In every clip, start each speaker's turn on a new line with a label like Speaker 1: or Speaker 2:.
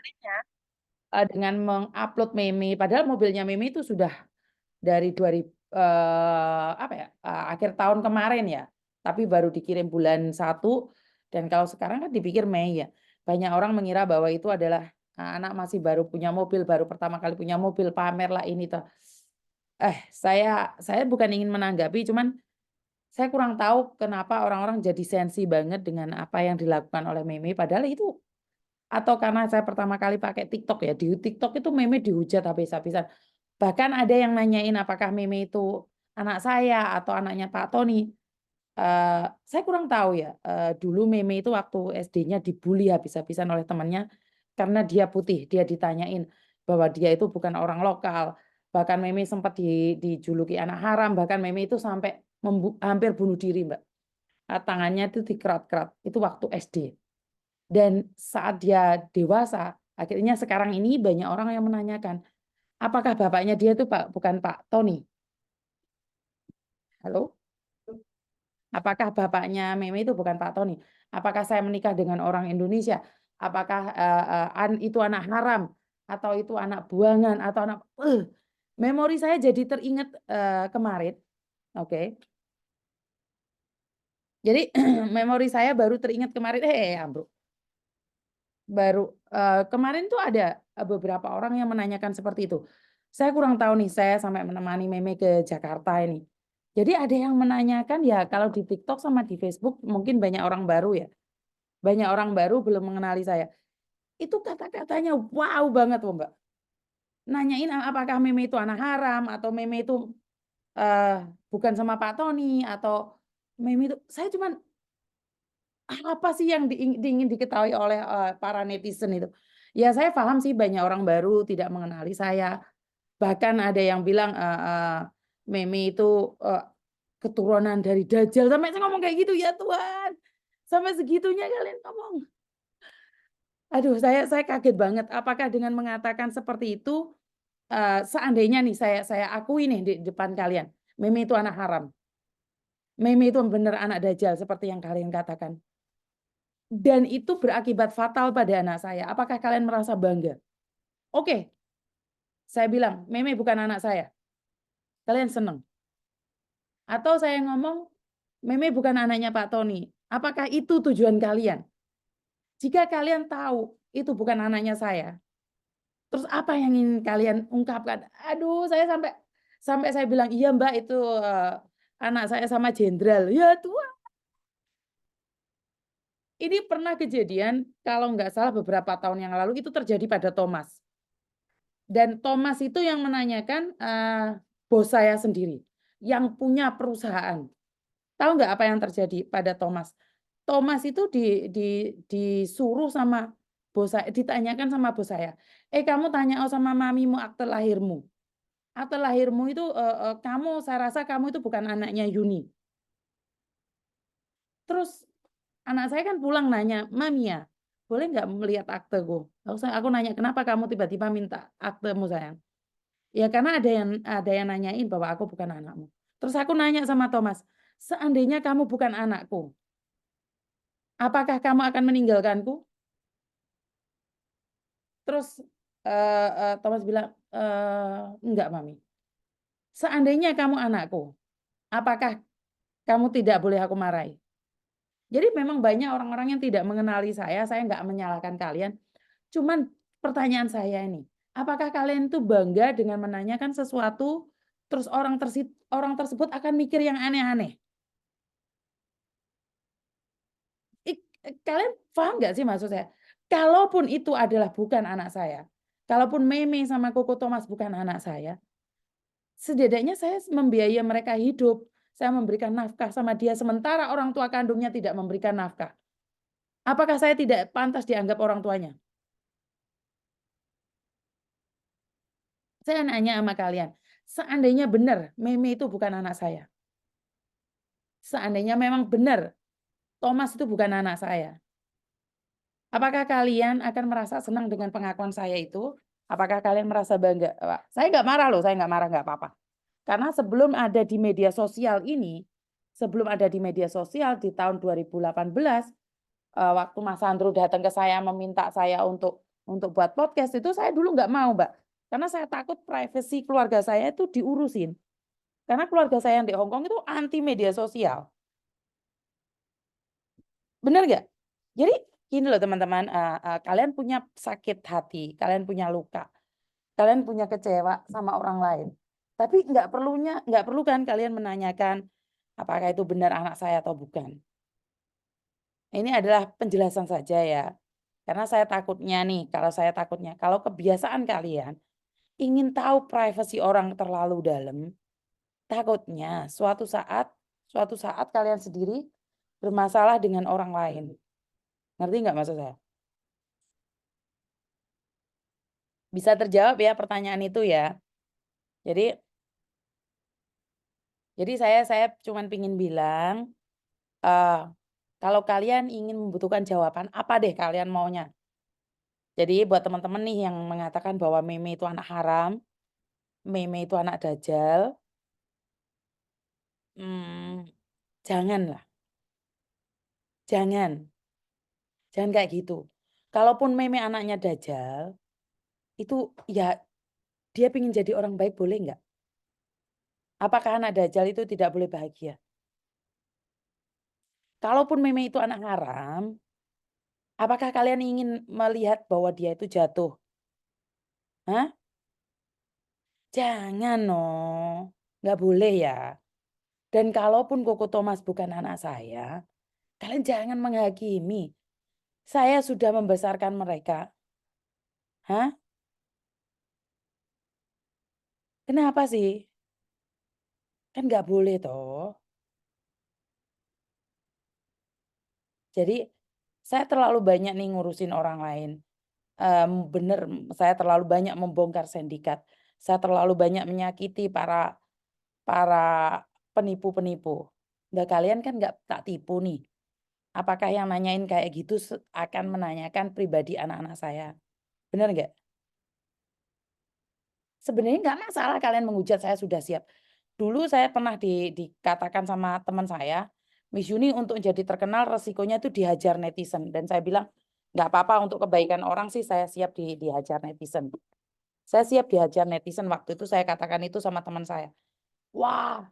Speaker 1: anehnya dengan mengupload meme, padahal mobilnya meme itu sudah dari 2000 apa ya, akhir tahun kemarin ya, tapi baru dikirim bulan 1 dan kalau sekarang kan dipikir Mei ya. Banyak orang mengira bahwa itu adalah anak masih baru punya mobil, baru pertama kali punya mobil, pamer lah ini toh. Saya bukan ingin menanggapi, cuman saya kurang tahu kenapa orang-orang jadi sensi banget dengan apa yang dilakukan oleh meme, padahal itu atau karena saya pertama kali pakai TikTok ya, di TikTok itu meme dihujat habis-habisan. Bahkan ada yang nanyain apakah meme itu anak saya atau anaknya Pak Tony. Saya kurang tahu ya, dulu meme itu waktu SD-nya dibully habis-habisan oleh temannya karena dia putih. Dia ditanyain bahwa dia itu bukan orang lokal. Bahkan meme sempat dijuluki anak haram, bahkan meme itu sampai hampir bunuh diri, Mbak. Tangannya itu dikerat-kerat. Itu waktu SD. Dan saat dia dewasa, akhirnya sekarang ini banyak orang yang menanyakan, apakah bapaknya dia itu bukan Pak Tony? Halo? Apakah bapaknya Meme itu bukan Pak Tony? Apakah saya menikah dengan orang Indonesia? Apakah itu anak haram? Atau itu anak buangan? Atau anak... memori saya jadi teringat kemarin. Oke. Jadi memori saya baru teringat kemarin. Ambruk. Baru kemarin tuh ada beberapa orang yang menanyakan seperti itu. Saya kurang tahu nih, saya sampai menemani Meme ke Jakarta ini. Jadi ada yang menanyakan ya kalau di TikTok sama di Facebook mungkin banyak orang baru ya. Banyak orang baru belum mengenali saya. Itu kata-katanya wow banget loh Mbak. Nanyain apakah Meme itu anak haram atau Meme itu bukan sama Pak Tony atau Meme itu saya cuman apa sih yang ingin diketahui oleh para netizen itu? Ya saya paham sih banyak orang baru tidak mengenali saya. Bahkan ada yang bilang Meme itu keturunan dari Dajjal. Sampai saya ngomong kayak gitu ya Tuhan. Sampai segitunya kalian ngomong. Aduh, saya kaget banget. Apakah dengan mengatakan seperti itu, seandainya nih saya akui nih di depan kalian, Meme itu anak haram. Meme itu benar anak Dajjal seperti yang kalian katakan. Dan itu berakibat fatal pada anak saya. Apakah kalian merasa bangga? Oke, saya bilang, Meme bukan anak saya. Kalian senang. Atau saya ngomong, Meme bukan anaknya Pak Tony. Apakah itu tujuan kalian? Jika kalian tahu itu bukan anaknya saya, terus apa yang ingin kalian ungkapkan? Aduh, saya sampai saya bilang, iya Mbak itu anak saya sama jenderal. Ya Tuhan. Ini pernah kejadian, kalau nggak salah beberapa tahun yang lalu, itu terjadi pada Thomas. Dan Thomas itu yang menanyakan bos saya sendiri, yang punya perusahaan. Tahu nggak apa yang terjadi pada Thomas? Thomas itu disuruh sama bos saya, ditanyakan sama bos saya, kamu tanya sama mamimu akte lahirmu. Akte lahirmu itu kamu, saya rasa kamu itu bukan anaknya Yuni. Terus anak saya kan pulang nanya, Mami ya, boleh nggak melihat akteku? Aku nanya, kenapa kamu tiba-tiba minta aktemu sayang? Ya karena ada yang nanyain bahwa aku bukan anakmu. Terus aku nanya sama Thomas, seandainya kamu bukan anakku, apakah kamu akan meninggalkanku? Terus Thomas bilang, enggak Mami. Seandainya kamu anakku, apakah kamu tidak boleh aku marahi? Jadi memang banyak orang-orang yang tidak mengenali saya nggak menyalahkan kalian. Cuman pertanyaan saya ini, apakah kalian tuh bangga dengan menanyakan sesuatu, terus orang tersebut akan mikir yang aneh-aneh? Kalian paham nggak sih maksud saya? Kalaupun itu adalah bukan anak saya, kalaupun Meme sama Koko Thomas bukan anak saya, setidaknya saya membiayai mereka hidup, saya memberikan nafkah sama dia, sementara orang tua kandungnya tidak memberikan nafkah. Apakah saya tidak pantas dianggap orang tuanya? Saya nanya sama kalian, seandainya benar Meme itu bukan anak saya, seandainya memang benar Thomas itu bukan anak saya, apakah kalian akan merasa senang dengan pengakuan saya itu? Apakah kalian merasa bangga? Pak? Saya nggak marah loh, saya nggak marah, nggak apa-apa. Karena sebelum ada di media sosial ini, sebelum ada di media sosial di tahun 2018, waktu Mas Andrew datang ke saya meminta saya untuk Untuk buat podcast itu saya dulu nggak mau, Mbak. Karena saya takut privasi keluarga saya itu diurusin. Karena keluarga saya yang di Hong Kong itu anti media sosial. Bener nggak? Jadi gini loh teman-teman, kalian punya sakit hati, kalian punya luka, kalian punya kecewa sama orang lain. Tapi nggak perlu kan kalian menanyakan apakah itu benar anak saya atau bukan. Ini adalah penjelasan saja ya. Karena saya takutnya nih, kalau kebiasaan kalian ingin tahu privasi orang terlalu dalam, takutnya suatu saat kalian sendiri bermasalah dengan orang lain. Ngerti nggak maksud saya? Bisa terjawab ya pertanyaan itu ya. Jadi saya cuman pingin bilang, eee, kalau kalian ingin membutuhkan jawaban, apa deh kalian maunya? Jadi buat teman-teman nih yang mengatakan bahwa Meme itu anak haram, Meme itu anak dajjal, mmm, janganlah, jangan, jangan kayak gitu. Kalaupun Meme anaknya dajjal, itu ya dia pengen jadi orang baik boleh nggak? Apakah anak dajjal itu tidak boleh bahagia? Kalaupun Meme itu anak haram, apakah kalian ingin melihat bahwa dia itu jatuh? Hah? Jangan noh, nggak boleh ya. Dan kalaupun Koko Thomas bukan anak saya, kalian jangan menghakimi. Saya sudah membesarkan mereka. Hah? Kenapa sih? Kan nggak boleh toh. Jadi saya terlalu banyak nih ngurusin orang lain. Bener, saya terlalu banyak membongkar sindikat. Saya terlalu banyak menyakiti para para penipu-penipu. Nah, kalian kan nggak tak tipu nih. Apakah yang nanyain kayak gitu akan menanyakan pribadi anak-anak saya? Bener nggak? Sebenarnya nggak masalah kalian menghujat, saya sudah siap. Dulu saya pernah dikatakan sama teman saya, "Miss Yuni untuk jadi terkenal resikonya itu dihajar netizen." Dan saya bilang, "Nggak apa-apa untuk kebaikan orang sih saya siap dihajar netizen." Saya siap dihajar netizen, waktu itu saya katakan itu sama teman saya. Wah,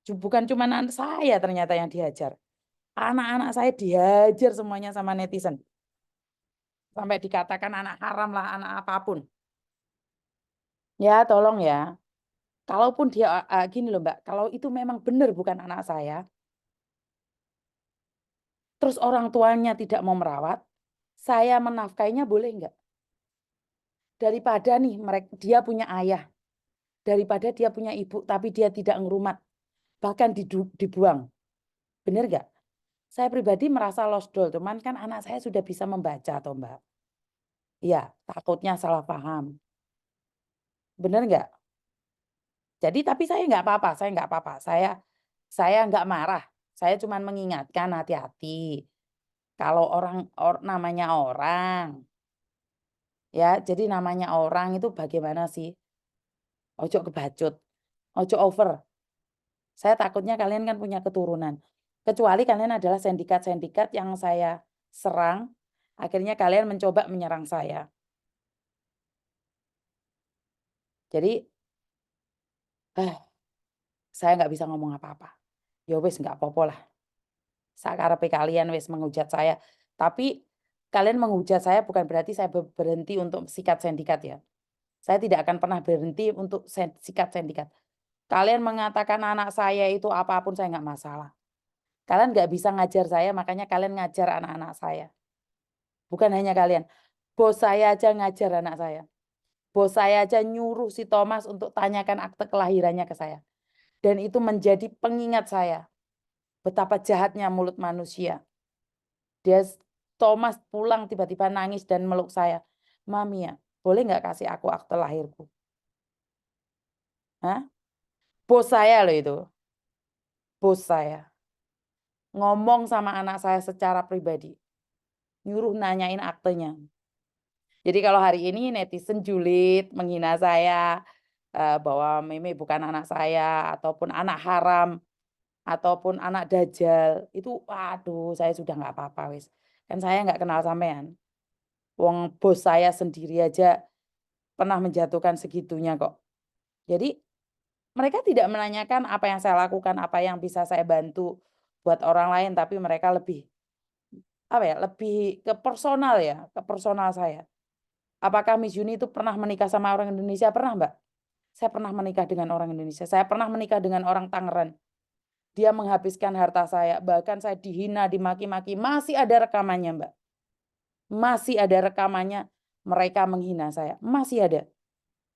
Speaker 1: bukan cuma anak saya ternyata yang dihajar. Anak-anak saya dihajar semuanya sama netizen. Sampai dikatakan anak haram lah, anak apapun. Ya tolong ya. Kalaupun dia, gini loh Mbak, kalau itu memang benar bukan anak saya, terus orang tuanya tidak mau merawat, saya menafkainya boleh nggak? Daripada nih dia punya ayah, daripada dia punya ibu tapi dia tidak ngerumat, bahkan dibuang. Bener nggak? Saya pribadi merasa lost doll, cuman kan anak saya sudah bisa membaca toh Mbak. Iya, takutnya salah paham. Bener nggak? Jadi tapi saya nggak apa-apa, saya nggak marah. Saya cuman mengingatkan hati-hati. Kalau namanya orang, ya, jadi namanya orang itu bagaimana sih? Ojo kebacut, ojo over. Saya takutnya kalian kan punya keturunan. Kecuali kalian adalah sindikat-sindikat yang saya serang, akhirnya kalian mencoba menyerang saya. Jadi, eh, saya nggak bisa ngomong apa-apa. Ya wis nggak apa-apa lah. Sakarepe kalian wis menghujat saya. Tapi kalian menghujat saya bukan berarti saya berhenti untuk sikat sindikat ya. Saya tidak akan pernah berhenti untuk sikat sindikat. Kalian mengatakan anak saya itu apapun saya nggak masalah. Kalian nggak bisa ngajar saya, makanya kalian ngajar anak-anak saya. Bukan hanya kalian, bos saya aja ngajar anak saya. Bos saya aja nyuruh si Thomas untuk tanyakan akte kelahirannya ke saya. Dan itu menjadi pengingat saya, betapa jahatnya mulut manusia. Dia Thomas pulang tiba-tiba nangis dan meluk saya. "Mami ya, boleh nggak kasih aku akte lahirku?" Hah? Bos saya loh itu, bos saya. Ngomong sama anak saya secara pribadi, nyuruh nanyain aktenya. Jadi kalau hari ini netizen julid menghina saya, bahwa Meme bukan anak saya, ataupun anak haram, ataupun anak dajjal, itu waduh saya sudah nggak apa-apa wis. Kan saya nggak kenal sampean. Wong bos saya sendiri aja pernah menjatuhkan segitunya kok. Jadi mereka tidak menanyakan apa yang saya lakukan, apa yang bisa saya bantu buat orang lain, tapi mereka lebih apa ya, lebih ke personal ya, ke personal saya. Apakah Miss Juni itu pernah menikah sama orang Indonesia? Pernah, Mbak. Saya pernah menikah dengan orang Indonesia. Saya pernah menikah dengan orang Tangerang. Dia menghabiskan harta saya, bahkan saya dihina, dimaki-maki. Masih ada rekamannya, Mbak. Masih ada rekamannya mereka menghina saya. Masih ada.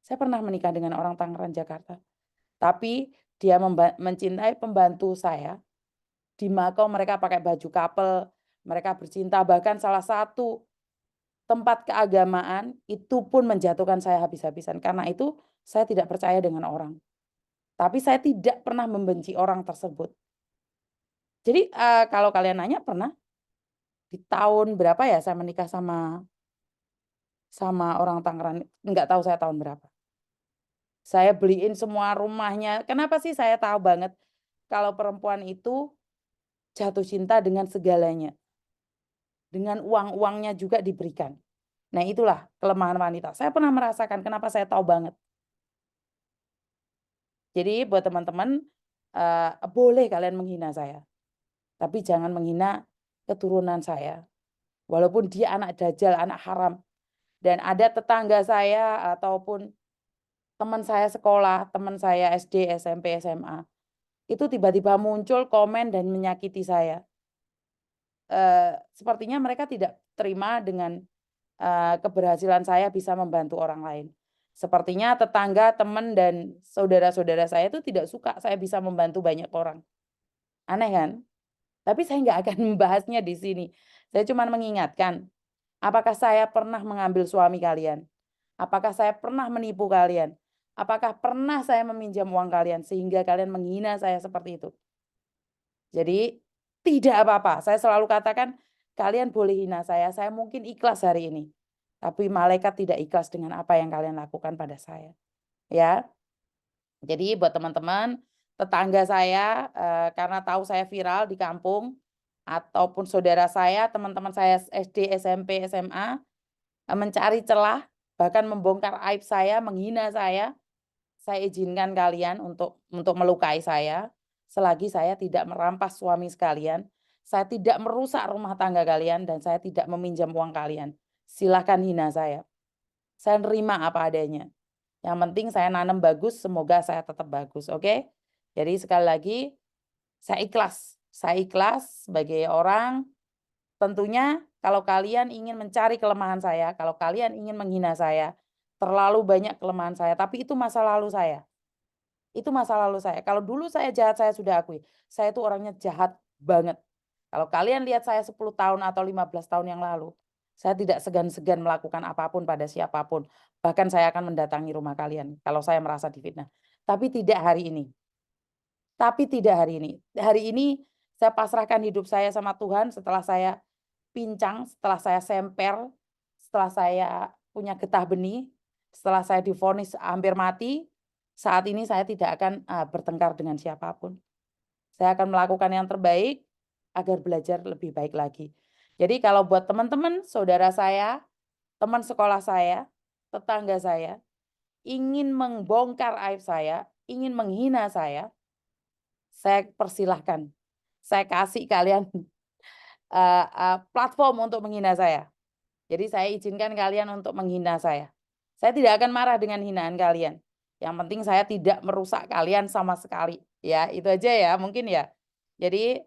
Speaker 1: Saya pernah menikah dengan orang Tangerang, Jakarta. Tapi dia mencintai pembantu saya. Di Makau mereka pakai baju couple, mereka bercinta. Bahkan salah satu tempat keagamaan itu pun menjatuhkan saya habis-habisan. Karena itu saya tidak percaya dengan orang. Tapi saya tidak pernah membenci orang tersebut. Jadi kalau kalian nanya pernah di tahun berapa ya saya menikah sama orang Tangerang, nggak tahu saya tahun berapa. Saya beliin semua rumahnya. Kenapa sih saya tahu banget kalau perempuan itu jatuh cinta dengan segalanya. Dengan uang-uangnya juga diberikan. Nah itulah kelemahan wanita. Saya pernah merasakan kenapa saya tahu banget. Jadi buat teman-teman, boleh kalian menghina saya. Tapi jangan menghina keturunan saya. Walaupun dia anak dajjal, anak haram. Dan ada tetangga saya ataupun teman saya sekolah, teman saya SD, SMP, SMA. Itu tiba-tiba muncul komen dan menyakiti saya. Sepertinya mereka tidak terima dengan keberhasilan saya bisa membantu orang lain. Sepertinya tetangga, teman, dan saudara-saudara saya itu tidak suka saya bisa membantu banyak orang. Aneh kan? Tapi saya nggak akan membahasnya di sini. Saya cuma mengingatkan, apakah saya pernah mengambil suami kalian? Apakah saya pernah menipu kalian? Apakah pernah saya meminjam uang kalian sehingga kalian menghina saya seperti itu? Jadi tidak apa-apa. Saya selalu katakan, kalian boleh hina saya mungkin ikhlas hari ini. Tapi malaikat tidak ikhlas dengan apa yang kalian lakukan pada saya. Ya. Jadi buat teman-teman, tetangga saya karena tahu saya viral di kampung ataupun saudara saya, teman-teman saya SD, SMP, SMA mencari celah, bahkan membongkar aib saya, menghina saya izinkan kalian untuk melukai saya selagi saya tidak merampas suami sekalian, saya tidak merusak rumah tangga kalian dan saya tidak meminjam uang kalian. Silahkan hina saya. Saya nerima apa adanya. Yang penting saya nanam bagus, semoga saya tetap bagus, oke? Jadi sekali lagi, saya ikhlas. Saya ikhlas sebagai orang. Tentunya kalau kalian ingin mencari kelemahan saya, kalau kalian ingin menghina saya, terlalu banyak kelemahan saya, tapi itu masa lalu saya. Itu masa lalu saya. Kalau dulu saya jahat, saya sudah akui. Saya itu orangnya jahat banget. Kalau kalian lihat saya 10 tahun atau 15 tahun yang lalu, saya tidak segan-segan melakukan apapun pada siapapun. Bahkan saya akan mendatangi rumah kalian kalau saya merasa difitnah. Tapi tidak hari ini. Tapi tidak hari ini. Hari ini saya pasrahkan hidup saya sama Tuhan setelah saya pincang, setelah saya semper, setelah saya punya getah benih, setelah saya divonis hampir mati, saat ini saya tidak akan bertengkar dengan siapapun. Saya akan melakukan yang terbaik agar belajar lebih baik lagi. Jadi kalau buat teman-teman, saudara saya, teman sekolah saya, tetangga saya, ingin membongkar aib saya, ingin menghina saya persilahkan. Saya kasih kalian platform untuk menghina saya. Jadi saya izinkan kalian untuk menghina saya. Saya tidak akan marah dengan hinaan kalian. Yang penting saya tidak merusak kalian sama sekali. Ya, itu aja ya mungkin ya. Jadi